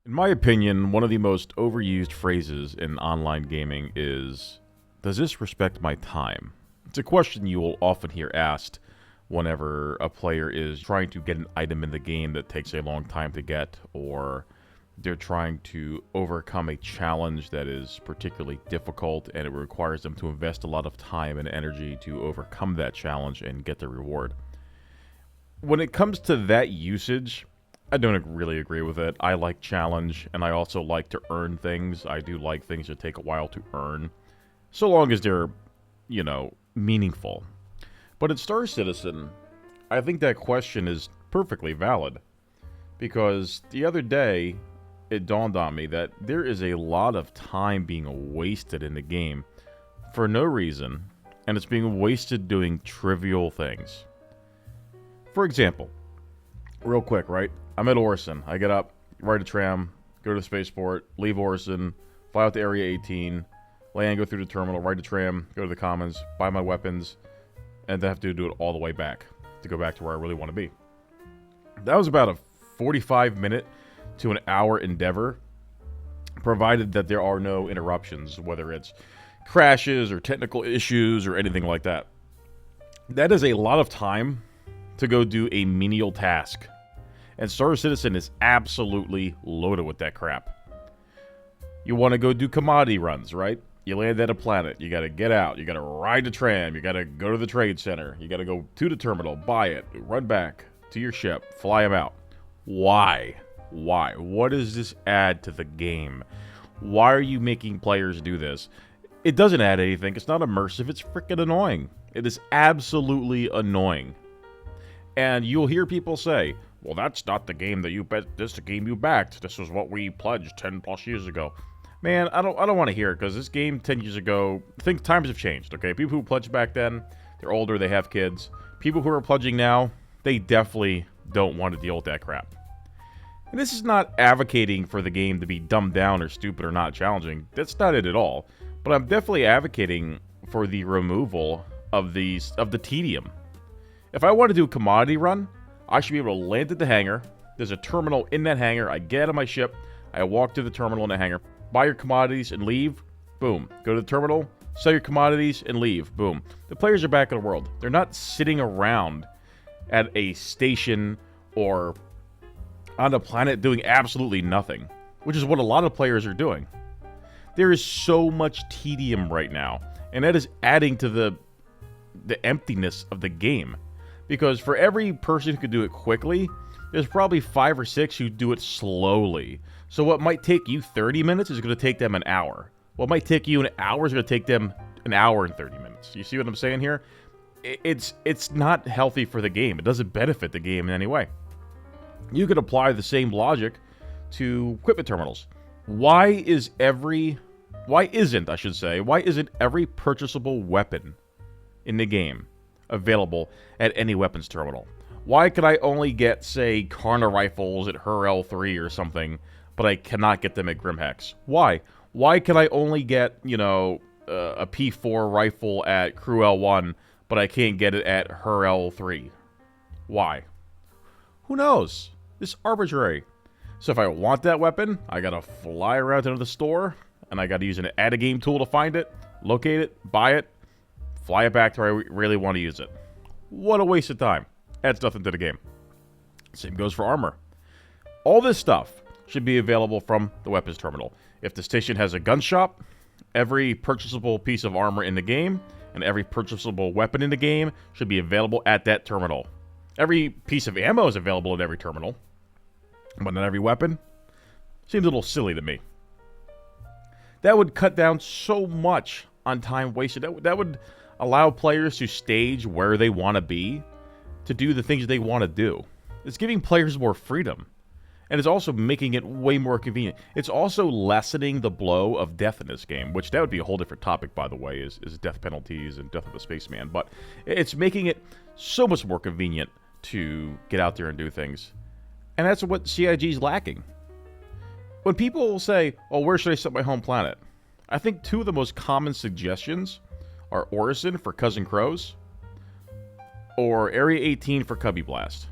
In my opinion, one of the most overused phrases in online gaming is, does this respect my time? It's a question you will often hear asked whenever a player is trying to get an item in the game that takes a long time to get, or they're trying to overcome a challenge that is particularly difficult and it requires them to invest a lot of time and energy to overcome that challenge and get the reward. When it comes to that usage, I don't really agree with it. I like challenge, and I also like to earn things. I do like things that take a while to earn, so long as they're, meaningful. But at Star Citizen, I think that question is perfectly valid, because the other day, it dawned on me that there is a lot of time being wasted in the game for no reason, and it's being wasted doing trivial things. For example, real quick, right? I'm at Orson. I get up, ride a tram, go to the spaceport, leave Orson, fly out to Area 18, land, go through the terminal, ride the tram, go to the Commons, buy my weapons, and then have to do it all the way back to go back to where I really want to be. That was about a 45-minute to an hour endeavor, provided that there are no interruptions, whether it's crashes or technical issues or anything like that. That is a lot of time to go do a menial task. And Star Citizen is absolutely loaded with that crap. You want to go do commodity runs, right? You land at a planet. You got to get out. You got to ride the tram. You got to go to the trade center. You got to go to the terminal, buy it, run back to your ship, fly them out. Why? Why? What does this add to the game? Why are you making players do this? It doesn't add anything. It's not immersive. It's freaking annoying. It is absolutely annoying. And you'll hear people say, well, that's not the game that you bet. This is the game you backed. This was what we pledged 10 plus years ago. Man, I don't want to hear it, because this game 10 years ago, I think times have changed, okay? People who pledged back then, they're older, they have kids. People who are pledging now, they definitely don't want to deal with that crap. And this is not advocating for the game to be dumbed down or stupid or not challenging. That's not it at all. But I'm definitely advocating for the removal of the tedium. If I want to do a commodity run, I should be able to land at the hangar. There's a terminal in that hangar. I get out of my ship. I walk to the terminal in the hangar. Buy your commodities and leave. Boom. Go to the terminal. Sell your commodities and leave. Boom. The players are back in the world. They're not sitting around at a station or on a planet doing absolutely nothing, which is what a lot of players are doing. There is so much tedium right now, and that is adding to the emptiness of the game. Because for every person who can do it quickly, there's probably 5 or 6 who do it slowly. So what might take you 30 minutes is going to take them an hour. What might take you an hour is going to take them an hour and 30 minutes. You see what I'm saying here? It's not healthy for the game. It doesn't benefit the game in any way. You could apply the same logic to equipment terminals. Why isn't every purchasable weapon in the game available at any weapons terminal? Why could I only get, say, Karna rifles at Her L3 or something, but I cannot get them at Grimhex? Why? Why can I only get, a P4 rifle at Crew L1, but I can't get it at Her L3? Why? Who knows? It's arbitrary. So if I want that weapon, I gotta fly around to the store, and I gotta use an add-a-game tool to find it, locate it, buy it, fly it back to where I really want to use it. What a waste of time. Adds nothing to the game. Same goes for armor. All this stuff should be available from the weapons terminal. If the station has a gun shop, every purchasable piece of armor in the game and every purchasable weapon in the game should be available at that terminal. Every piece of ammo is available at every terminal, but not every weapon. Seems a little silly to me. That would cut down so much on time wasted. That would allow players to stage where they want to be, to do the things they want to do. It's giving players more freedom. And it's also making it way more convenient. It's also lessening the blow of death in this game, which that would be a whole different topic, by the way, is death penalties and death of a spaceman. But it's making it so much more convenient to get out there and do things. And that's what CIG is lacking. When people say, oh, where should I set my home planet? I think 2 of the most common suggestions are Orison for Cousin Crows or Area 18 for Cubby Blast.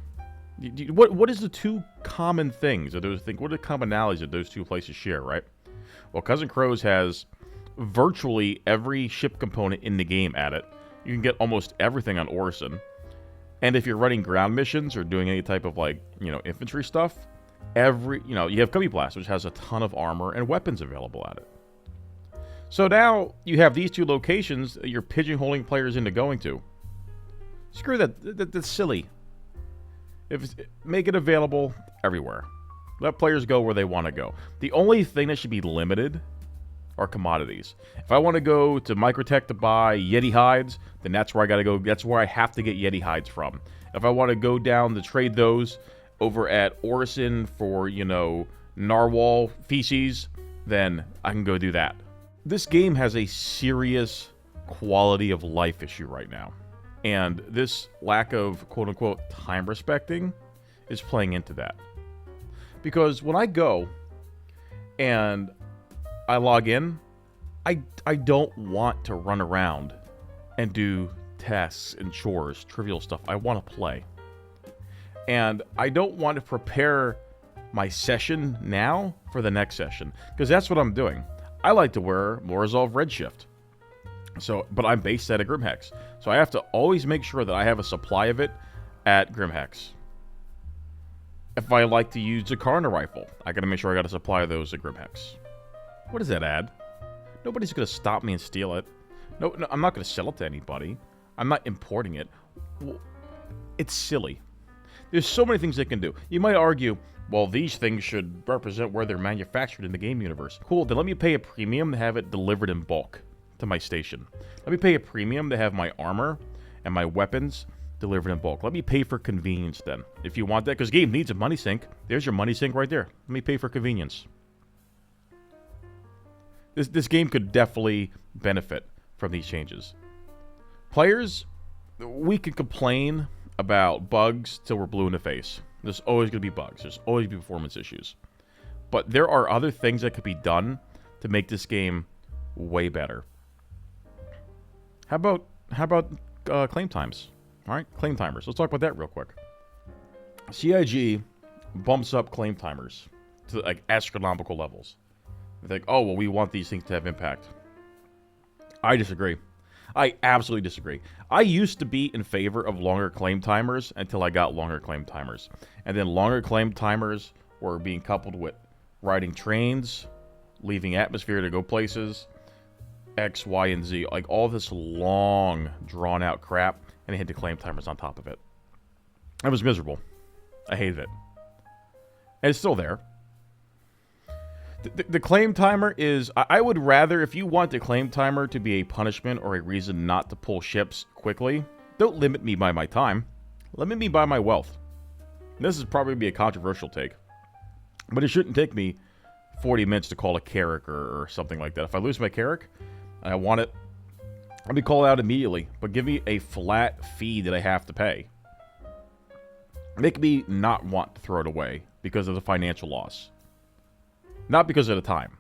What is the two common things that those things? What are the commonalities that those two places share, right? Well, Cousin Crows has virtually every ship component in the game at it. You can get almost everything on Orison. And if you're running ground missions or doing any type of, like, infantry stuff, you have Cubby Blast, which has a ton of armor and weapons available at it. So now you have these two locations that you're pigeonholing players into going to. Screw that. That's silly. Make it available everywhere. Let players go where they want to go. The only thing that should be limited are commodities. If I want to go to Microtech to buy Yeti hides, then that's where I got to go. That's where I have to get Yeti hides from. If I want to go down to trade those over at Orison for, narwhal feces, then I can go do that. This game has a serious quality of life issue right now. And this lack of quote-unquote time respecting is playing into that. Because when I go and I log in, I don't want to run around and do tasks and chores, trivial stuff. I want to play. And I don't want to prepare my session now for the next session. Because that's what I'm doing. I like to wear Morozov Redshift. But I'm based at a Grimhex. So I have to always make sure that I have a supply of it at Grimhex. If I like to use a Karna rifle, I gotta make sure I got a supply of those at Grimhex. What does that add? Nobody's gonna stop me and steal it. No, I'm not gonna sell it to anybody. I'm not importing it. It's silly. There's so many things they can do. You might argue, well, these things should represent where they're manufactured in the game universe. Cool, then let me pay a premium to have it delivered in bulk to my station. Let me pay a premium to have my armor and my weapons delivered in bulk. Let me pay for convenience then, if you want that, because the game needs a money sink. There's your money sink right there. Let me pay for convenience. This game could definitely benefit from these changes. Players, we can complain about bugs till we're blue in the face. There's always going to be bugs. There's always going to be performance issues. But there are other things that could be done to make this game way better. How about claim times? All right, claim timers. Let's talk about that real quick. CIG bumps up claim timers to like astronomical levels. They think, oh, well, we want these things to have impact. I disagree. I absolutely disagree. I used to be in favor of longer claim timers until I got longer claim timers. And then longer claim timers were being coupled with riding trains, leaving atmosphere to go places, X, Y, and Z. Like all this long, drawn-out crap, and they had the claim timers on top of it. It was miserable. I hated it. And it's still there. The claim timer is... I would rather, if you want the claim timer to be a punishment or a reason not to pull ships quickly, don't limit me by my time. Limit me by my wealth. And this is probably be a controversial take. But it shouldn't take me 40 minutes to call a Carrack or something like that. If I lose my Carrack and I want it, let me call it out immediately. But give me a flat fee that I have to pay. Make me not want to throw it away because of the financial loss. Not because of the time.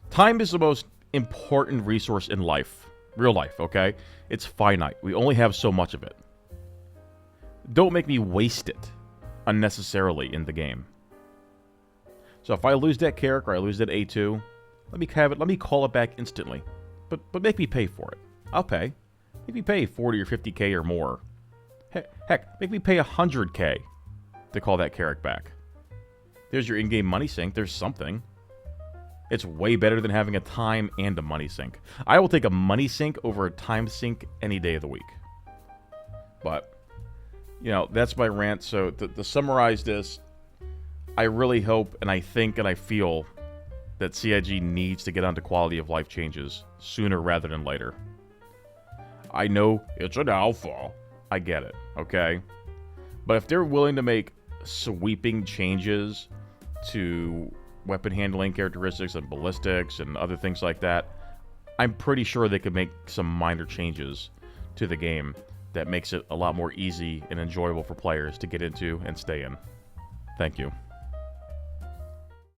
Time is the most important resource in life. Real life, okay? It's finite. We only have so much of it. Don't make me waste it unnecessarily in the game. So if I lose that Carrack or I lose that A2, let me have it. Let me call it back instantly. But make me pay for it. I'll pay. Make me pay 40 or 50k or more. Heck, make me pay 100k to call that Carrack back. There's your in-game money sink. There's something. It's way better than having a time and a money sink. I will take a money sink over a time sink any day of the week. But, that's my rant. So to summarize this, I really hope and I think and I feel that CIG needs to get onto quality of life changes sooner rather than later. I know it's an alpha. I get it, okay? But if they're willing to make sweeping changes to weapon handling characteristics and ballistics and other things like that, I'm pretty sure they could make some minor changes to the game that makes it a lot more easy and enjoyable for players to get into and stay in. Thank you.